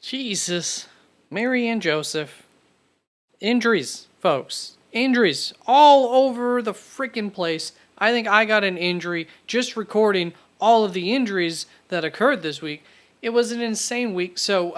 Jesus. Mary and Joseph. Injuries, folks. Injuries all over the freaking place. I think I got an injury just recording all of the injuries that occurred this week. It was an insane week, so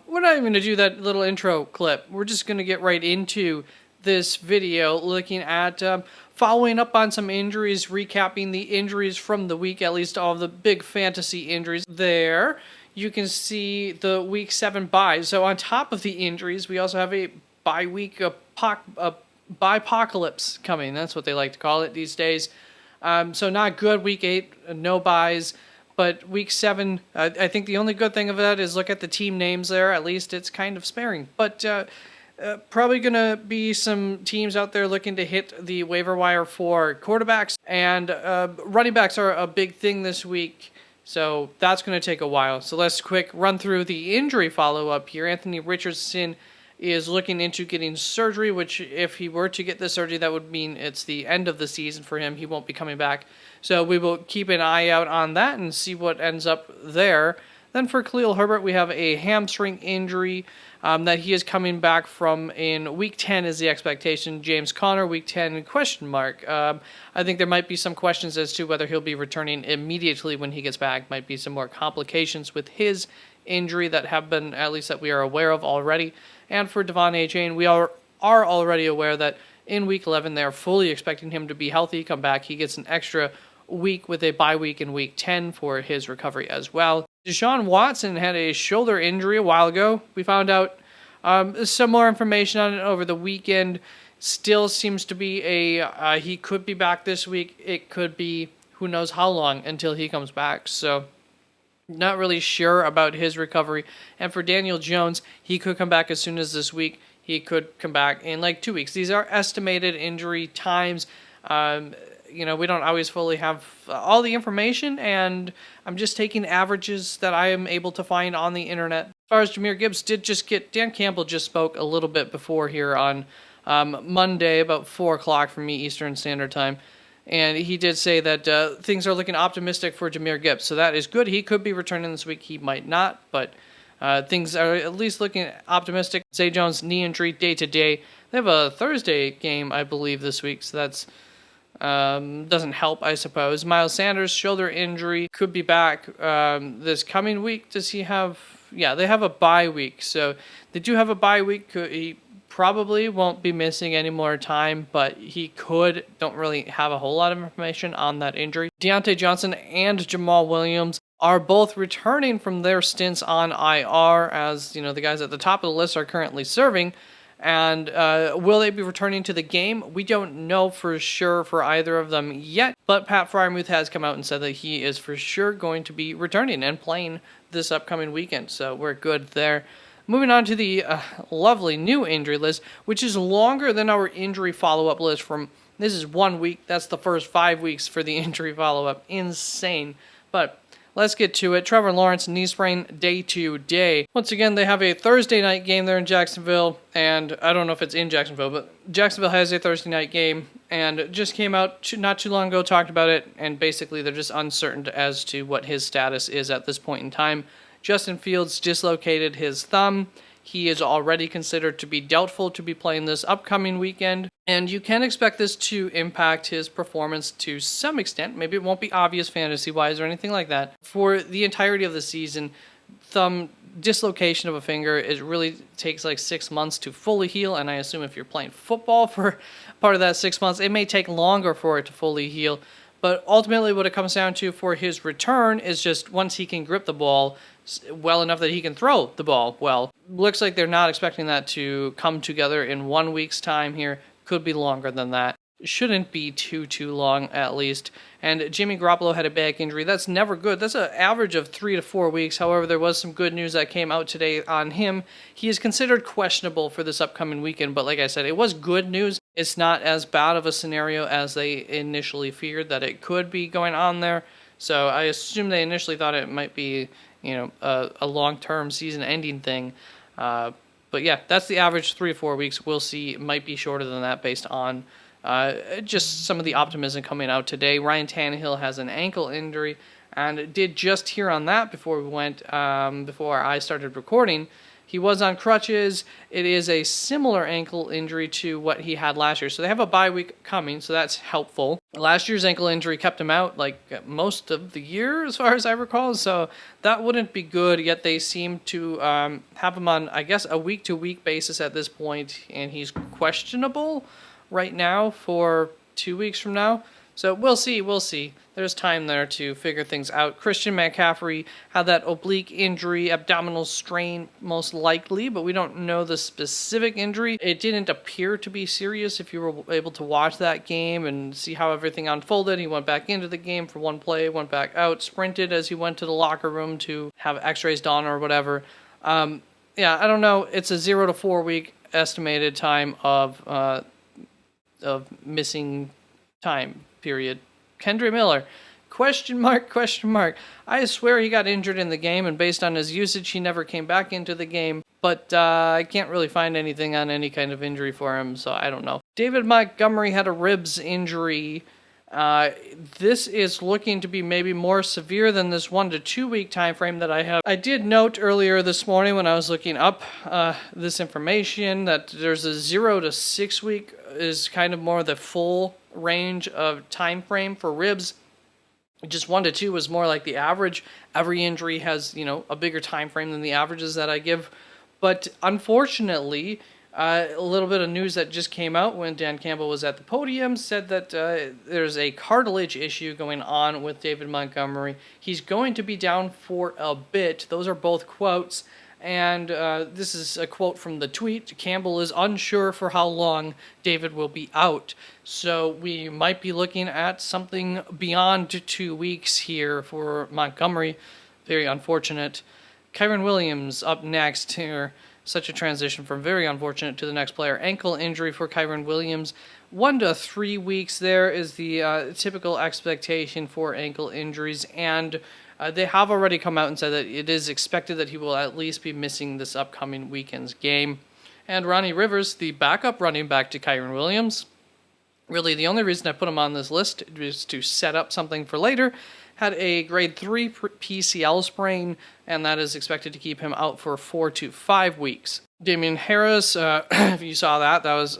we're not even going to do that little intro clip. We're just going to get right into this video looking at following up on some injuries, recapping the injuries from the week, at least all of the big fantasy injuries there. You can see the week 7 bye. So on top of the injuries, we also have a bye week bipocalypse coming. That's what they like to call it these days. So not good. Week 8, no buys. But week 7, I think the only good thing of that is look at the team names there. At least it's kind of sparing. But probably going to be some teams out there looking to hit the waiver wire for quarterbacks. And running backs are a big thing this week. So that's going to take a while. So let's quick run through the injury follow-up here. Anthony Richardson is looking into getting surgery, which if he were to get the surgery, that would mean it's the end of the season for him. He won't be coming back. So we will keep an eye out on that and see what ends up there. Then for Khalil Herbert, we have a hamstring injury that he is coming back from in week 10 is the expectation. James Conner, week 10, question mark. I think there might be some questions as to whether he'll be returning immediately when he gets back. Might be some more complications with his injury that have been, at least that we are aware of already. And for Devon A-Chain, we are already aware that in week 11, they're fully expecting him to be healthy, come back. He gets an extra week with a bye week in week 10 for his recovery as well. Deshaun Watson had a shoulder injury a while ago. We found out some more information on it over the weekend. Still seems to be he could be back this week. It could be who knows how long until he comes back. So not really sure about his recovery. And for Daniel Jones, he could come back as soon as this week. He could come back in like 2 weeks. These are estimated injury times. We don't always fully have all the information, and I'm just taking averages that I am able to find on the internet. As far as Jahmyr Gibbs Dan Campbell just spoke a little bit before here on Monday, about 4 o'clock for me Eastern Standard Time. And he did say that things are looking optimistic for Jahmyr Gibbs. So that is good. He could be returning this week. He might not, but things are at least looking optimistic. Zay Jones, knee injury, day-to-day. They have a Thursday game, I believe, this week. So that's doesn't help, I suppose. Miles Sanders, shoulder injury, could be back this coming week. Does he have... Yeah, they have a bye week. So they do have a bye week. He probably won't be missing any more time, but he could. Don't really have a whole lot of information on that injury. Deontay Johnson and Jamal Williams are both returning from their stints on IR, as the guys at the top of the list are currently serving. And will they be returning to the game? We don't know for sure for either of them yet, but Pat Freiermuth has come out and said that he is for sure going to be returning and playing this upcoming weekend, so we're good there. Moving on to the lovely new injury list, which is longer than our injury follow-up list from, this is 1 week, that's the first 5 weeks for the injury follow-up. Insane. But let's get to it. Trevor Lawrence, knee sprain, day-to-day. Once again, they have a Thursday night game there in Jacksonville, and I don't know if it's in Jacksonville, but Jacksonville has a Thursday night game, and just came out not too long ago, talked about it, and basically they're just uncertain as to what his status is at this point in time. Justin Fields dislocated his thumb. He is already considered to be doubtful to be playing this upcoming weekend, and you can expect this to impact his performance to some extent. Maybe it won't be obvious fantasy-wise or anything like that. For the entirety of the season, thumb dislocation of a finger, it really takes like 6 months to fully heal, and I assume if you're playing football for part of that 6 months, it may take longer for it to fully heal. But ultimately what it comes down to for his return is just once he can grip the ball well enough that he can throw the ball well. Looks like they're not expecting that to come together in 1 week's time here. Could be longer than that. Shouldn't be too long at least. And Jimmy Garoppolo had a back injury. That's never good. That's an average of 3 to 4 weeks. However, there was some good news that came out today on him. He is considered questionable for this upcoming weekend, but like I said, it was good news. It's not as bad of a scenario as they initially feared that it could be going on there. So I assume they initially thought it might be, a long-term season-ending thing. But yeah, that's the average, 3 to 4 weeks. We'll see. It might be shorter than that based on just some of the optimism coming out today. Ryan Tannehill has an ankle injury, and did just hear on that before before I started recording. He was on crutches. It is a similar ankle injury to what he had last year. So they have a bye week coming, so that's helpful. Last year's ankle injury kept him out like most of the year, as far as I recall. So that wouldn't be good, yet they seem to have him on, I guess, a week-to-week basis at this point, and he's questionable right now for 2 weeks from now. So we'll see. There's time there to figure things out. Christian McCaffrey had that oblique injury, abdominal strain most likely, but we don't know the specific injury. It didn't appear to be serious if you were able to watch that game and see how everything unfolded. He went back into the game for one play, went back out, sprinted as he went to the locker room to have x-rays done or whatever. I don't know. It's a 0 to 4 week estimated time of missing time period. Kendre Miller, question mark. I swear he got injured in the game, and based on his usage, he never came back into the game. But I can't really find anything on any kind of injury for him, so I don't know. David Montgomery had a ribs injury. This is looking to be maybe more severe than this 1 to 2 week time frame that I have. I did note earlier this morning when I was looking up this information that there's a 0 to 6 week is kind of more the full range of time frame for ribs. Just 1 to 2 was more like the average. Every injury has, a bigger time frame than the averages that I give. But unfortunately, a little bit of news that just came out when Dan Campbell was at the podium said that there's a cartilage issue going on with David Montgomery. He's going to be down for a bit. Those are both quotes. And this is a quote from the tweet. Campbell is unsure for how long David will be out. So we might be looking at something beyond 2 weeks here for Montgomery. Very unfortunate. Kyren Williams up next here. Such a transition from very unfortunate to the next player. Ankle injury for Kyren Williams. 1 to 3 weeks there is the typical expectation for ankle injuries. And they have already come out and said that it is expected that he will at least be missing this upcoming weekend's game. And Ronnie Rivers, the backup running back to Kyren Williams, really the only reason I put him on this list is to set up something for later, had a grade 3 PCL sprain, and that is expected to keep him out for 4 to 5 weeks. Damian Harris, if you saw that was,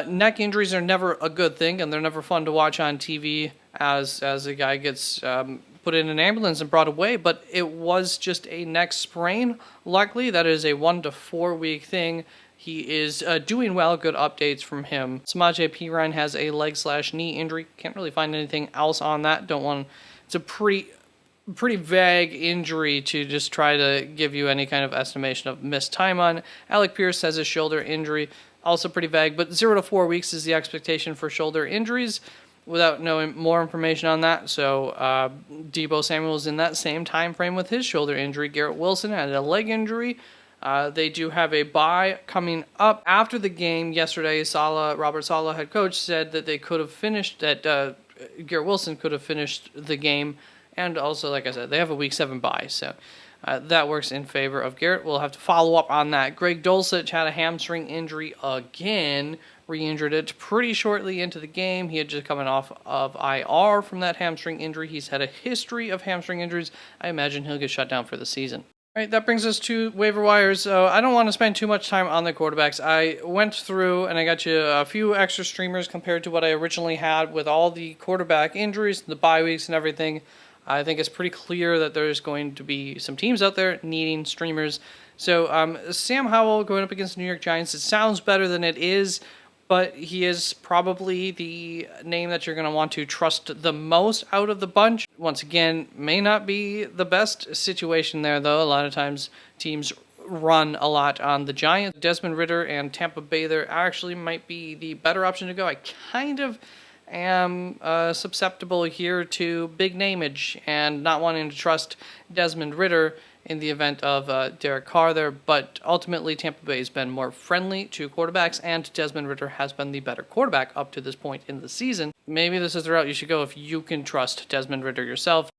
neck injuries are never a good thing, and they're never fun to watch on TV as a guy gets put in an ambulance and brought away, but it was just a neck sprain. Luckily, that is a 1 to 4 week thing. He is doing well. Good updates from him. Samaje Perine has a leg/knee injury. Can't really find anything else on that. It's a pretty vague injury to just try to give you any kind of estimation of missed time on. Alec Pierce has a shoulder injury. Also pretty vague, but 0 to 4 weeks is the expectation for shoulder injuries without knowing more information on that. So Deebo Samuel is in that same time frame with his shoulder injury. Garrett Wilson had a leg injury. They do have a bye coming up. After the game yesterday, Robert Saleh, head coach, said that they could have finished, that Garrett Wilson could have finished the game. And also, like I said, they have a week 7 bye. So that works in favor of Garrett. We'll have to follow up on that. Greg Dulcich had a hamstring injury again. Re-injured it pretty shortly into the game. He had just coming off of IR from that hamstring injury. He's had a history of hamstring injuries. I imagine he'll get shut down for the season. All right, that brings us to waiver wires. So I don't want to spend too much time on the quarterbacks. I went through and I got you a few extra streamers compared to what I originally had with all the quarterback injuries, the bye weeks and everything. I think it's pretty clear that there's going to be some teams out there needing streamers. So Sam Howell going up against the New York Giants, it sounds better than it is, but he is probably the name that you're going to want to trust the most out of the bunch. Once again, may not be the best situation there, though. A lot of times teams run a lot on the Giants. Desmond Ridder and Tampa Bay there actually might be the better option to go. I kind of am susceptible here to big nameage and not wanting to trust Desmond Ridder in the event of Derek Carr there, but ultimately Tampa Bay has been more friendly to quarterbacks, and Desmond Ridder has been the better quarterback up to this point in the season. Maybe this is the route you should go if you can trust Desmond Ridder yourself.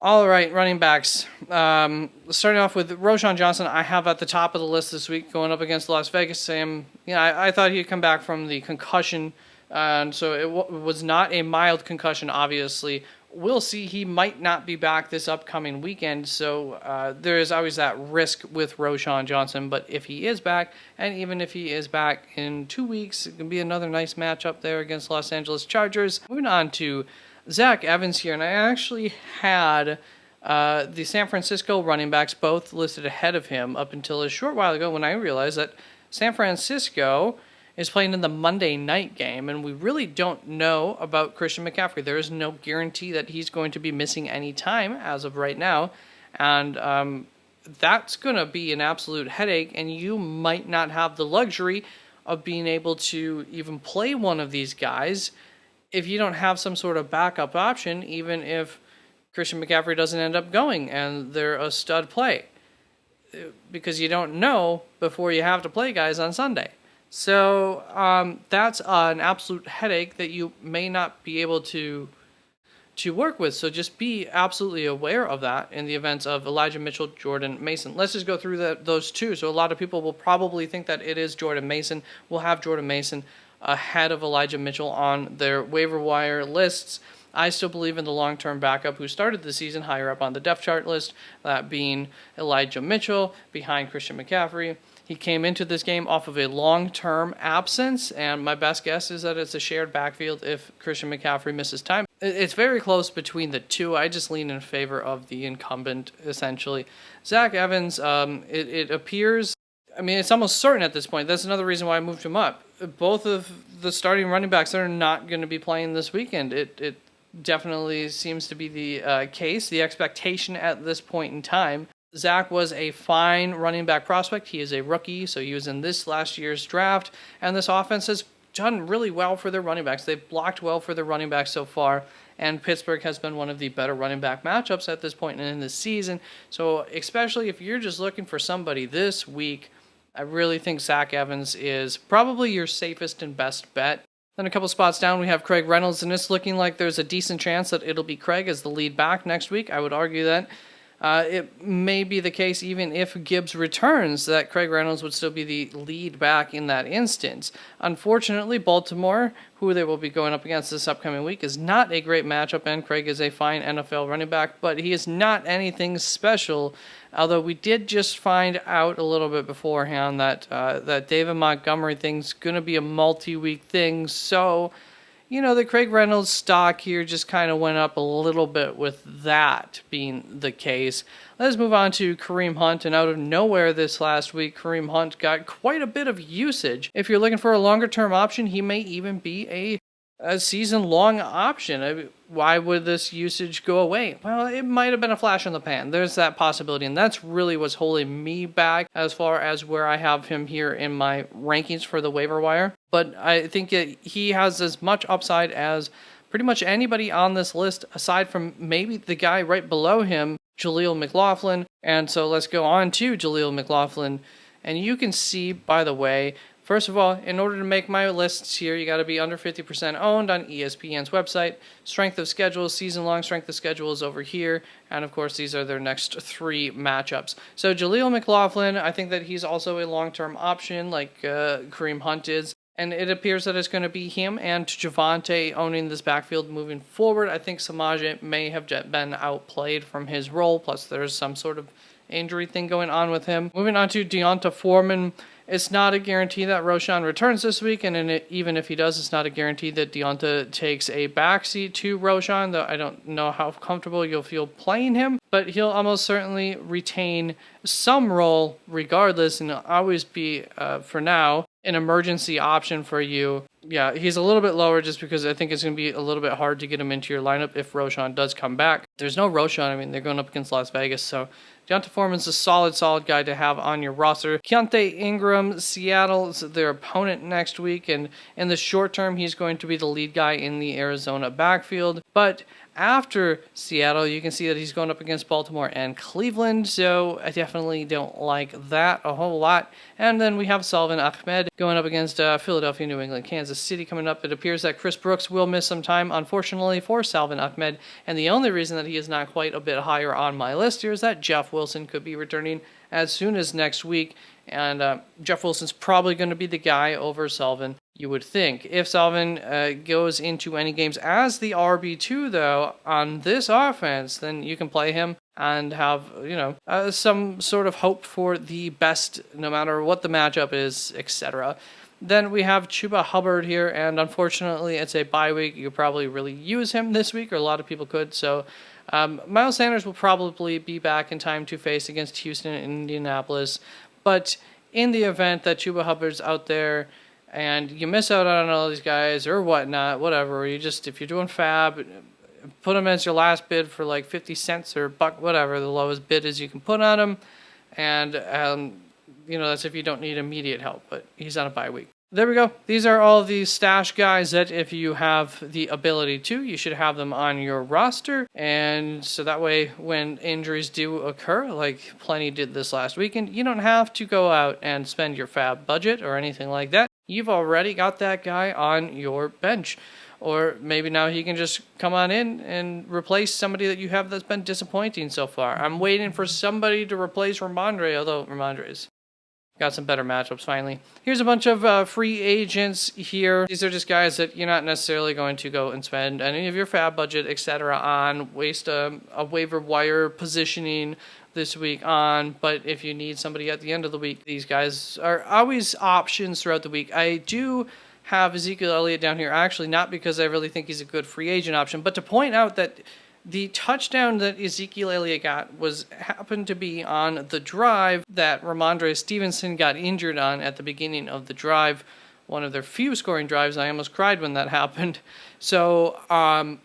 All right, running backs. Starting off with Roschon Johnson, I have at the top of the list this week going up against Las Vegas. Sam, I thought he'd come back from the concussion, and so it was not a mild concussion, obviously, we'll see. He might not be back this upcoming weekend, so there is always that risk with Roschon Johnson. But if he is back, and even if he is back in 2 weeks, it can be another nice matchup there against Los Angeles Chargers. Moving on to Zach Evans here, and I actually had the San Francisco running backs both listed ahead of him up until a short while ago when I realized that San Francisco is playing in the Monday night game, and we really don't know about Christian McCaffrey. There is no guarantee that he's going to be missing any time as of right now, and that's going to be an absolute headache, and you might not have the luxury of being able to even play one of these guys if you don't have some sort of backup option, even if Christian McCaffrey doesn't end up going and they're a stud play, because you don't know before you have to play guys on Sunday. So that's an absolute headache that you may not be able to work with. So just be absolutely aware of that in the events of Elijah Mitchell, Jordan Mason. Let's just go through those two. So a lot of people will probably think that it is Jordan Mason. We'll have Jordan Mason ahead of Elijah Mitchell on their waiver wire lists. I still believe in the long-term backup who started the season higher up on the depth chart list, that being Elijah Mitchell behind Christian McCaffrey. He came into this game off of a long-term absence, and my best guess is that it's a shared backfield if Christian McCaffrey misses time. It's very close between the two. I just lean in favor of the incumbent, essentially. Zach Evans, it appears, I mean, it's almost certain at this point. That's another reason why I moved him up. Both of the starting running backs are not going to be playing this weekend. It definitely seems to be the case, the expectation at this point in time. Zach was a fine running back prospect. He is a rookie, so he was in this last year's draft, and this offense has done really well for their running backs. They've blocked well for their running backs so far, and Pittsburgh has been one of the better running back matchups at this point in the season. So especially if you're just looking for somebody this week, I really think Zach Evans is probably your safest and best bet. Then a couple spots down, we have Craig Reynolds, and it's looking like there's a decent chance that it'll be Craig as the lead back next week. I would argue that it may be the case even if Gibbs returns that Craig Reynolds would still be the lead back in that instance. Unfortunately, Baltimore, who they will be going up against this upcoming week, is not a great matchup, and Craig is a fine NFL running back, but he is not anything special, although we did just find out a little bit beforehand that that David Montgomery thing's going to be a multi-week thing, so the Craig Reynolds stock here just kind of went up a little bit with that being the case. Let's move on to Kareem Hunt, and out of nowhere this last week, Kareem Hunt got quite a bit of usage. If you're looking for a longer-term option, he may even be a season-long option. Why would this usage go away? Well, it might have been a flash in the pan. There's that possibility, and that's really what's holding me back as far as where I have him here in my rankings for the waiver wire. But I think that he has as much upside as pretty much anybody on this list, aside from maybe the guy right below him, Jaleel McLaughlin. And so let's go on to Jaleel McLaughlin. And you can see, by the way, first of all, in order to make my lists here, you got to be under 50% owned on ESPN's website. Strength of schedule, season-long strength of schedule is over here. And, of course, these are their next 3 matchups. So Jaleel McLaughlin, I think that he's also a long-term option like Kareem Hunt is. And it appears that it's going to be him and Javonte owning this backfield moving forward. I think Samaje may have been outplayed from his role, plus there's some sort of injury thing going on with him. Moving on to Deonta Foreman. It's not a guarantee that Roschon returns this week, and even if he does, it's not a guarantee that Deonta takes a backseat to Roschon, though I don't know how comfortable you'll feel playing him, but he'll almost certainly retain some role regardless, and he'll always be, for now, an emergency option for you. Yeah, he's a little bit lower just because I think it's going to be a little bit hard to get him into your lineup if Roschon does come back. There's no Roschon. I mean, they're going up against Las Vegas, so Deonta Foreman's a solid guy to have on your roster. Keontae Ingram, Seattle's their opponent next week, and in the short term, he's going to be the lead guy in the Arizona backfield. But after Seattle, you can see that he's going up against Baltimore and Cleveland, so I definitely don't like that a whole lot. And then we have Salvin Ahmed going up against Philadelphia, New England, Kansas City coming up. It appears that Chris Brooks will miss some time, unfortunately, for Salvin Ahmed, and the only reason that he is not quite a bit higher on my list here is that Jeff Wilson could be returning as soon as next week, and Jeff Wilson's probably going to be the guy over Salvin. you would think. If Salvin goes into any games as the RB2, though, on this offense, then you can play him and have, some sort of hope for the best, no matter what the matchup is, etc. Then we have Chuba Hubbard here, and unfortunately, it's a bye week. You could probably really use him this week, or a lot of people could, so Miles Sanders will probably be back in time to face against Houston and Indianapolis, but in the event that Chuba Hubbard's out there, and you miss out on all these guys or whatnot, whatever, if you're doing fab, put him as your last bid for like 50 cents or buck, whatever the lowest bid is you can put on him. And, that's if you don't need immediate help, but he's on a bye week. There we go. These are all the stash guys that if you have the ability to, you should have them on your roster. And so that way, when injuries do occur, like plenty did this last weekend, you don't have to go out and spend your fab budget or anything like that. You've already got that guy on your bench. Or maybe now he can just come on in and replace somebody that you have that's been disappointing so far. I'm waiting for somebody to replace Ramondre, although Ramondre's got some better matchups finally. Here's a bunch of free agents here. These are just guys that you're not necessarily going to go and spend any of your fab budget, etc. on, waste a waiver wire positioning this week on. But if you need somebody at the end of the week, these guys are always options throughout the week. I do have Ezekiel Elliott down here, actually, not because I really think he's a good free agent option, but to point out that the touchdown that Ezekiel Elliott got happened to be on the drive that Ramondre Stevenson got injured on at the beginning of the drive, one of their few scoring drives. I almost cried when that happened. So I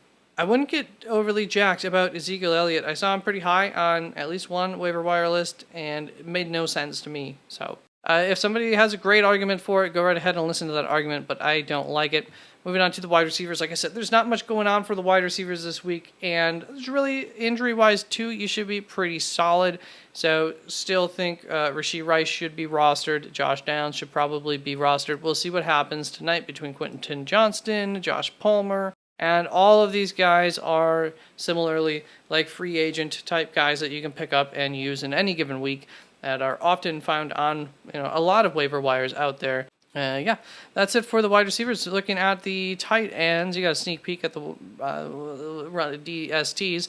wouldn't get overly jacked about Ezekiel Elliott. I saw him pretty high on at least one waiver wire list, and it made no sense to me. So if somebody has a great argument for it, go right ahead and listen to that argument, but I don't like it. Moving on to the wide receivers, like I said, there's not much going on for the wide receivers this week, and there's really, injury-wise, too, you should be pretty solid. So still think Rashee Rice should be rostered. Josh Downs should probably be rostered. We'll see what happens tonight between Quentin Johnston, Josh Palmer, and all of these guys are similarly like free agent type guys that you can pick up and use in any given week that are often found on a lot of waiver wires out there. That's it for the wide receivers. Looking at the tight ends, you got a sneak peek at the DSTs.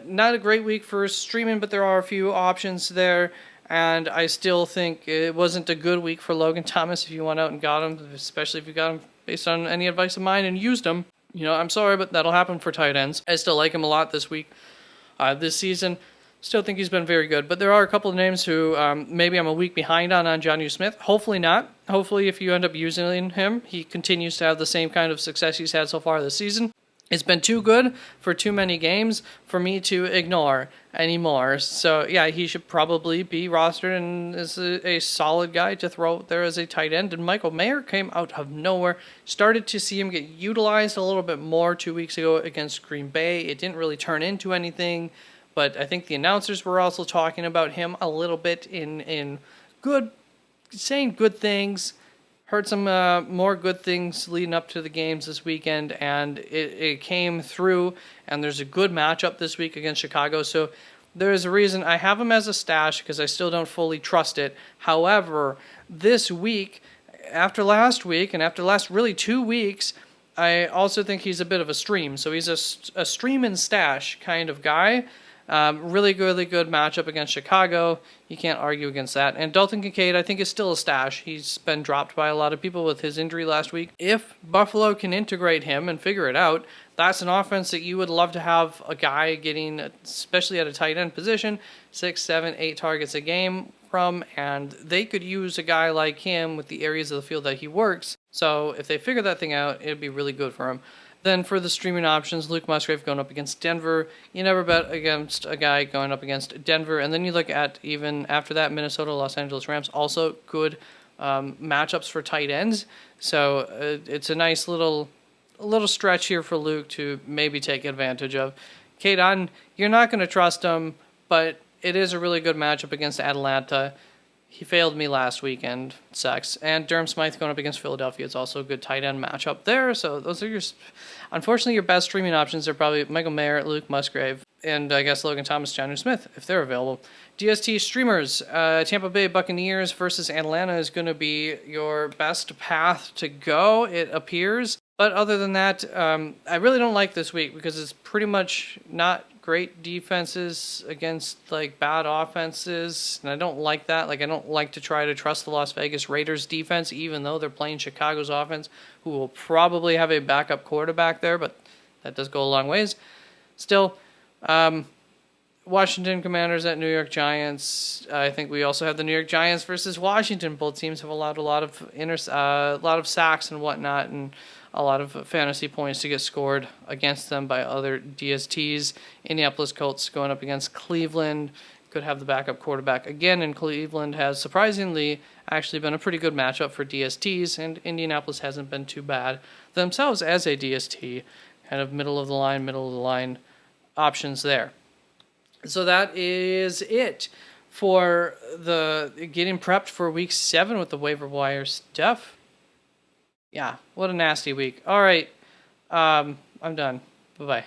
Not a great week for streaming, but there are a few options there. And I still think it wasn't a good week for Logan Thomas if you went out and got him, especially if you got him based on any advice of mine and used him. I'm sorry, but that'll happen for tight ends. I still like him a lot this week, this season. Still think he's been very good, but there are a couple of names who maybe I'm a week behind on Jonnu Smith. Hopefully not. Hopefully if you end up using him, he continues to have the same kind of success he's had so far this season. It's been too good for too many games for me to ignore anymore. So yeah, he should probably be rostered and is a solid guy to throw out there as a tight end. And Michael Mayer came out of nowhere. Started to see him get utilized a little bit more 2 weeks ago against Green Bay. It didn't really turn into anything. But I think the announcers were also talking about him a little bit in good, saying good things. Heard some more good things leading up to the games this weekend, and it came through. And there's a good matchup this week against Chicago. So there is a reason I have him as a stash because I still don't fully trust it. However, this week, after last week, and after the last really 2 weeks, I also think he's a bit of a stream. So he's a stream and stash kind of guy. Really good matchup against Chicago. You can't argue against that. And Dalton Kincaid, I think, is still a stash. He's been dropped by a lot of people with his injury last week. If Buffalo can integrate him and figure it out, that's an offense that you would love to have a guy getting, especially at a tight end position, 6, 7, 8 targets a game from. And they could use a guy like him with the areas of the field that he works. So if they figure that thing out, it'd be really good for him. Then for the streaming options, Luke Musgrave going up against Denver. You never bet against a guy going up against Denver. And then you look at, even after that, Minnesota, Los Angeles Rams, also good matchups for tight ends. So it's a nice little stretch here for Luke to maybe take advantage of. Cade Otton, you're not going to trust him, but it is a really good matchup against Atlanta. He failed me last weekend. It sucks. And Durham Smythe going up against Philadelphia. It's also a good tight end matchup there. So those are unfortunately, your best streaming options are probably Michael Mayer, Luke Musgrave, and I guess Logan Thomas, Jonnu Smith, if they're available. DST streamers, Tampa Bay Buccaneers versus Atlanta is going to be your best path to go, it appears. But other than that, I really don't like this week because it's pretty much not great defenses against like bad offenses, and I don't like that. Like, I don't like to try to trust the Las Vegas Raiders defense, even though they're playing Chicago's offense, who will probably have a backup quarterback there, but that does go a long ways. Still, Washington Commanders at New York Giants. I think we also have the New York Giants versus Washington. Both teams have allowed a lot of sacks and whatnot, and a lot of fantasy points to get scored against them by other DSTs. Indianapolis Colts going up against Cleveland. Could have the backup quarterback again, and Cleveland has surprisingly actually been a pretty good matchup for DSTs, and Indianapolis hasn't been too bad themselves as a DST. Kind of middle of the line options there. So that is it for the getting prepped for week 7 with the waiver wire stuff. Yeah, what a nasty week. All right, I'm done. Bye-bye.